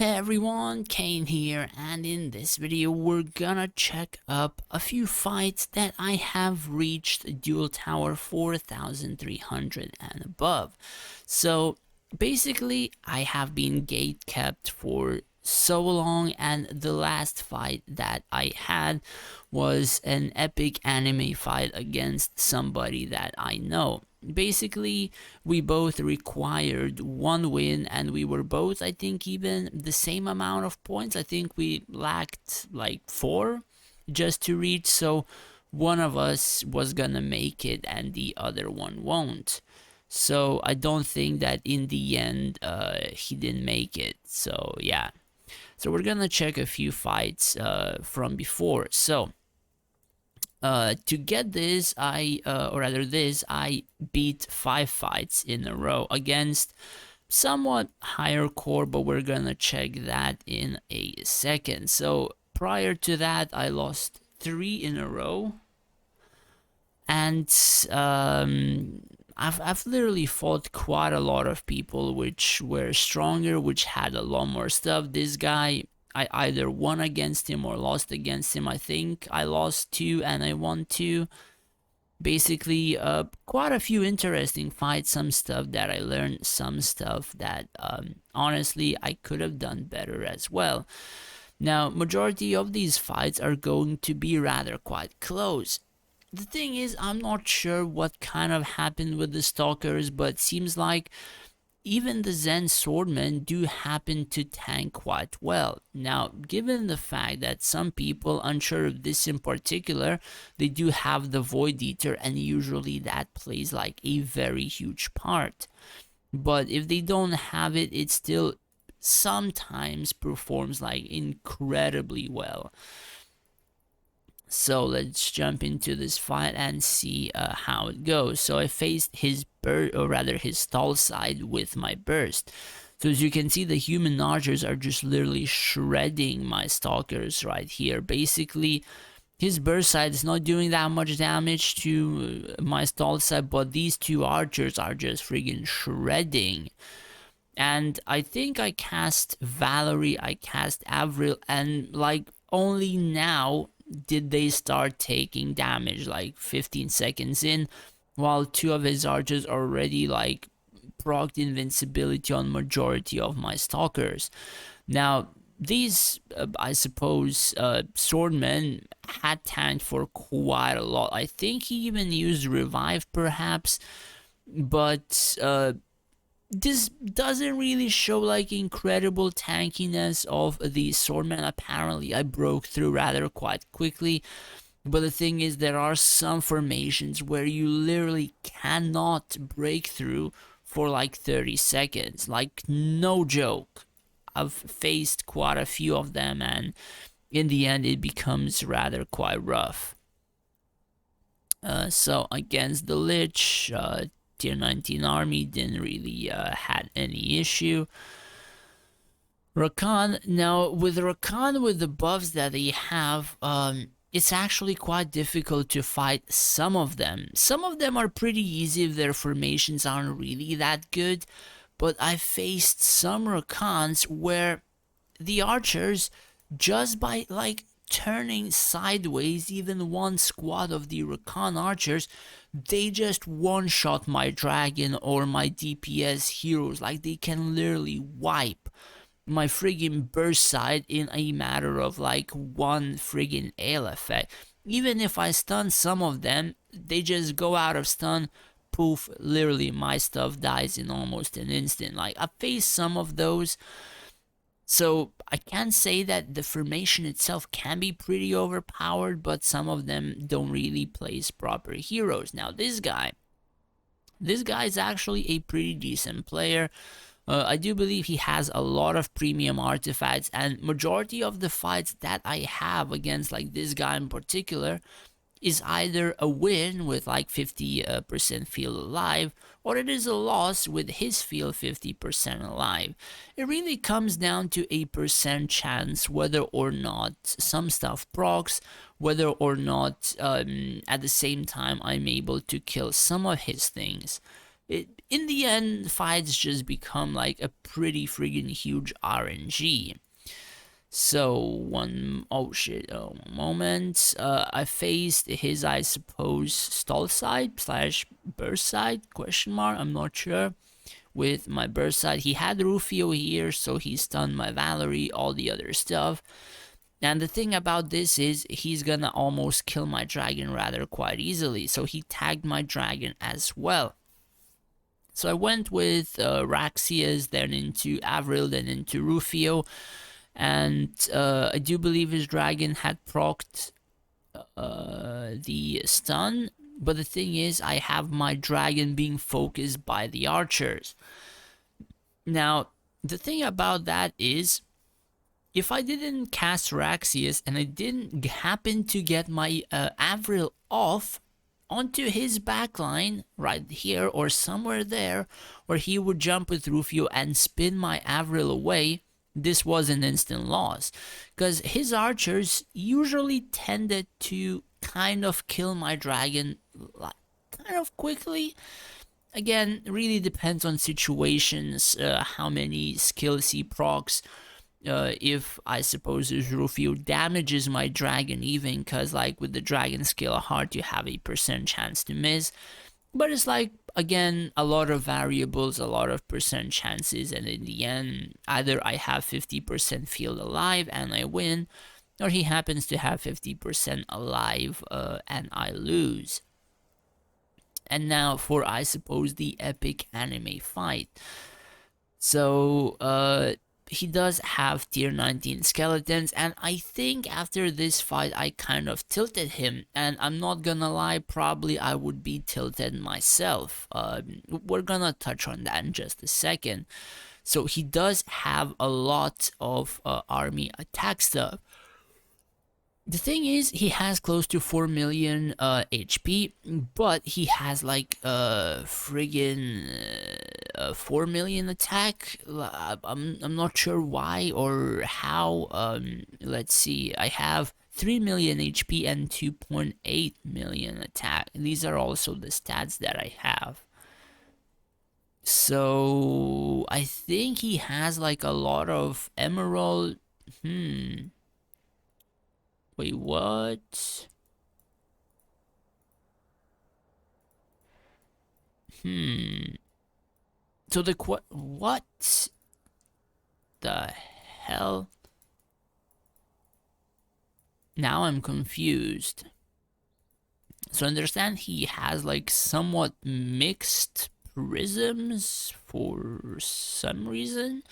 Hey everyone, Kane here, and in this video we're gonna check up a few fights that I have reached Duel Tower 4300 and above. So basically I have been gate kept for so long, and the last fight that I had was an epic anime fight against somebody that I know. Basically, we both required one win, and we were both, I think, even the same amount of points. I think we lacked like 4 just to reach, so one of us was gonna make it and the other one won't. So I don't think that in the end he didn't make it. So yeah, so we're gonna check a few fights from before. So to get this, I beat 5 fights in a row against somewhat higher core, but we're gonna check that in a second. So prior to that, I lost 3 in a row, and I've literally fought quite a lot of people which were stronger, which had a lot more stuff. This guy, I either won against him or lost against him. I think I lost 2 and I won 2. Basically, quite a few interesting fights, some stuff that I learned, some stuff that honestly I could have done better as well. Now, majority of these fights are going to be rather quite close. The thing is, I'm not sure what kind of happened with the stalkers, but seems like even the Zen swordmen do happen to tank quite well. Now, given the fact that some people, unsure of this in particular, they do have the Void Eater, and usually that plays like a very huge part. But if they don't have it, it still sometimes performs like incredibly well. So let's jump into this fight and see how it goes. So I faced his his stall side with my burst. So as you can see, the human archers are just literally shredding my stalkers right here. Basically, his burst side is not doing that much damage to my stall side, but these 2 archers are just friggin' shredding. And I think I cast Valerie, I cast Avril, and like only now did they start taking damage, like 15 seconds in, while 2 of his archers already like procced invincibility on majority of my stalkers. Now these I suppose swordmen had tanked for quite a lot. I think he even used revive perhaps, but this doesn't really show like incredible tankiness of the swordman. Apparently I broke through rather quite quickly, but the thing is, there are some formations where you literally cannot break through for like 30 seconds, like no joke. I've faced quite a few of them, and in the end it becomes rather quite rough. So against the Lich, tier 19 army didn't really had any issue. Rakan, now with Rakan, with the buffs that they have, it's actually quite difficult to fight some of them. Some of them are pretty easy if their formations aren't really that good, but I faced some Rakans where the archers, just by like turning sideways even one squad of the Rakan archers, they just one-shot my dragon or my DPS heroes. Like they can literally wipe my friggin' burst side in a matter of like one friggin' ale effect. Even if I stun some of them, they just go out of stun, poof, literally my stuff dies in almost an instant. Like I faced some of those, so I can say that the formation itself can be pretty overpowered, but some of them don't really place proper heroes. Now this guy is actually a pretty decent player. I do believe he has a lot of premium artifacts, and majority of the fights that I have against like this guy in particular is either a win with like 50% feel alive, or it is a loss with his feel 50% alive. It really comes down to a percent chance whether or not some stuff procs, whether or not at the same time I'm able to kill some of his things. in the end, fights just become like a pretty friggin' huge RNG. So oh shit, one moment. I faced his, I suppose, stall side slash burst side, question mark, I'm not sure. With my burst side, he had Rufio here, so he stunned my Valerie, all the other stuff. And the thing about this is, he's gonna almost kill my dragon rather quite easily, so he tagged my dragon as well. So I went with Raxias, then into Avril, then into Rufio, and I do believe his dragon had procced the stun, but the thing is, I have my dragon being focused by the archers. Now, the thing about that is, if I didn't cast Raxias and I didn't happen to get my Avril off onto his backline right here or somewhere there, where he would jump with Rufio and spin my Avril away, this was an instant loss. Because his archers usually tended to kind of kill my dragon kind of quickly. Again, really depends on situations, how many skills he procs. If I suppose Rufio damages my dragon even, because like with the dragon skill heart you have a percent chance to miss, but it's like, again, a lot of variables, a lot of percent chances, and in the end either I have 50% field alive and I win, or he happens to have 50% alive and I lose. And now for, I suppose, the epic anime fight. So he does have tier 19 skeletons, and I think after this fight I kind of tilted him, and I'm not gonna lie, probably I would be tilted myself. We're gonna touch on that in just a second. So he does have a lot of army attack stuff. The thing is, he has close to 4 million HP, but he has like friggin' 4 million attack. I'm not sure why or how. Let's see, I have 3 million HP and 2.8 million attack. These are also the stats that I have. So I think he has like a lot of emerald. Wait, what? So what the hell? Now I'm confused. So understand he has like somewhat mixed prisms for some reason.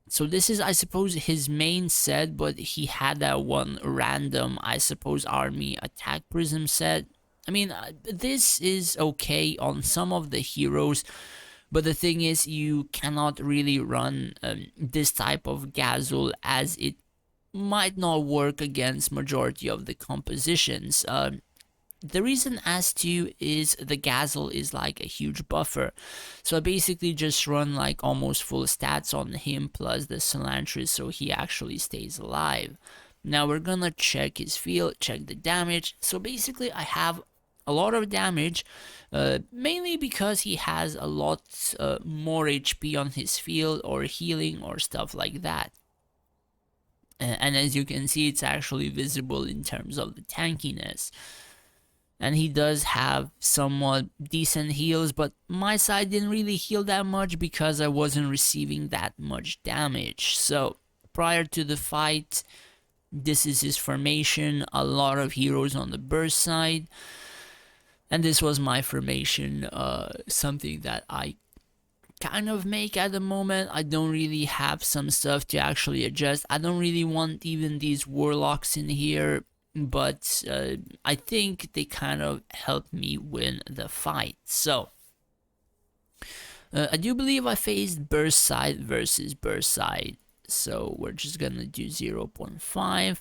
So this is, I suppose, his main set, but he had that one random, I suppose, army attack prism set. I mean, this is okay on some of the heroes, but the thing is, you cannot really run this type of Gazul, as it might not work against majority of the compositions. The reason as to is the Gazelle is like a huge buffer, so I basically just run like almost full stats on him plus the Cilantris, so he actually stays alive. Now we're gonna check his field, check the damage. So basically I have a lot of damage, mainly because he has a lot more HP on his field or healing or stuff like that. And as you can see, it's actually visible in terms of the tankiness. And he does have somewhat decent heals, but my side didn't really heal that much because I wasn't receiving that much damage. So prior to the fight, this is his formation, a lot of heroes on the burst side, and this was my formation, something that I kind of make at the moment. I don't really have some stuff to actually adjust. I don't really want even these warlocks in here, but I think they kind of helped me win the fight. So I do believe I faced burst side versus burst side, so we're just gonna do 0.5.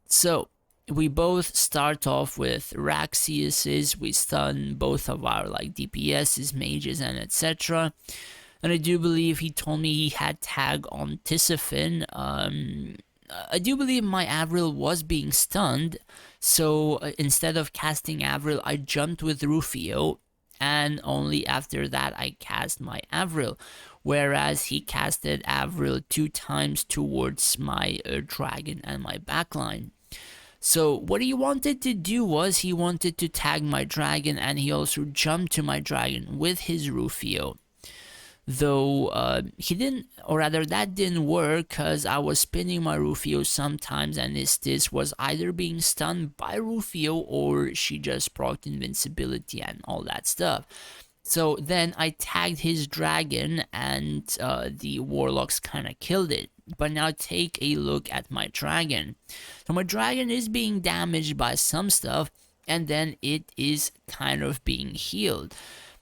So we both start off with Raxiuses. We stun both of our like DPSs, mages, and etc. And I do believe he told me he had tag on Tisafin. I do believe my Avril was being stunned, So instead of casting Avril, I jumped with Rufio, and only after that I cast my Avril. Whereas he casted Avril 2 times towards my dragon and my backline. So what he wanted to do was he wanted to tag my dragon, and he also jumped to my dragon with his Rufio. Though he didn't, or rather that didn't work, because I was spinning my Rufio sometimes, and Istis was either being stunned by Rufio or she just procced invincibility and all that stuff. So then I tagged his dragon, and the warlocks kind of killed it. But now take a look at my dragon. So my dragon is being damaged by some stuff, and then it is kind of being healed.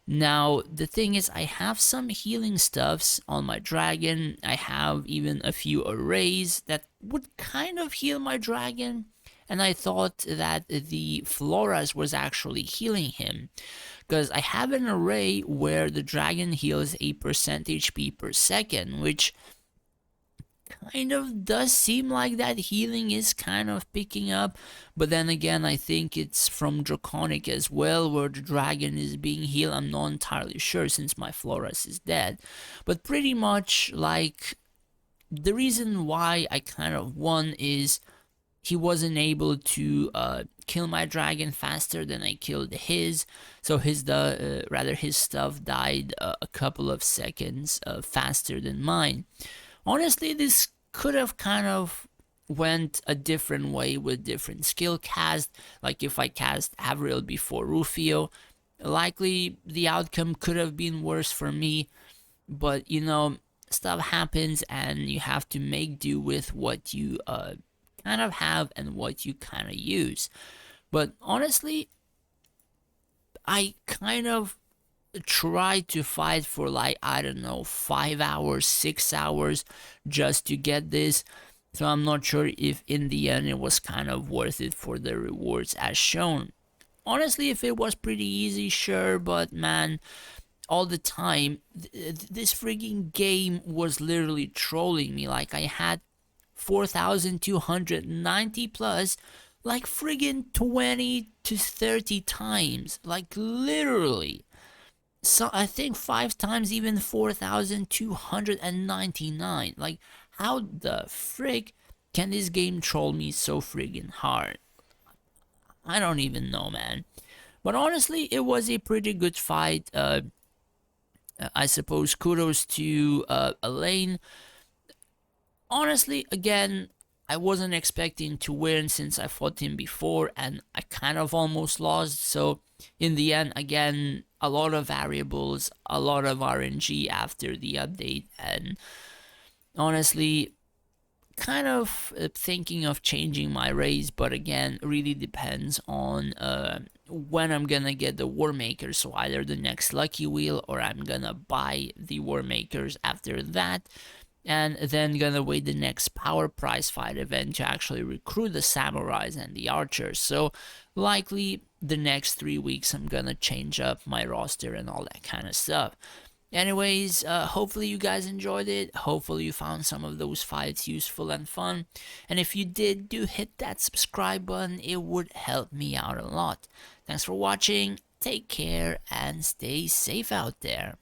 Now, the thing is, I have some healing stuffs on my dragon. I have even a few arrays that would kind of heal my dragon. And I thought that the Floras was actually healing him, because I have an array where the dragon heals a percent HP per second, which kind of does seem like that healing is kind of picking up. But then again, I think it's from Draconic as well, where the dragon is being healed. I'm not entirely sure since my Floras is dead. But pretty much, like, the reason why I kind of won is he wasn't able to kill my dragon faster than I killed his. So his stuff died a couple of seconds faster than mine. Honestly, this could have kind of went a different way with different skill cast. Like if I cast Avril before Rufio, likely the outcome could have been worse for me. But you know, stuff happens, and you have to make do with what you kind of have and what you kind of use. But honestly, I kind of tried to fight for, like, I don't know, 5 hours, 6 hours just to get this. So I'm not sure if in the end it was kind of worth it for the rewards as shown. Honestly, if it was pretty easy, sure, but man, all the time, this frigging game was literally trolling me. Like, I had 4,290 plus, like friggin' 20 to 30 times. Like, literally. So I think 5 times, even 4,299. Like, how the frick can this game troll me so friggin' hard? I don't even know, man. But honestly, it was a pretty good fight. I suppose kudos to Elaine. Honestly, again, I wasn't expecting to win since I fought him before, and I kind of almost lost. So in the end, again, a lot of variables, a lot of RNG after the update, and honestly, kind of thinking of changing my race, but again, really depends on when I'm gonna get the War Makers. So either the next Lucky Wheel, or I'm gonna buy the War Makers after that, and then gonna wait the next power prize fight event to actually recruit the samurais and the archers. So likely the next 3 weeks I'm gonna change up my roster and all that kind of stuff. Anyways, hopefully you guys enjoyed it. Hopefully you found some of those fights useful and fun. And if you did, do hit that subscribe button. It would help me out a lot. Thanks for watching. Take care and stay safe out there.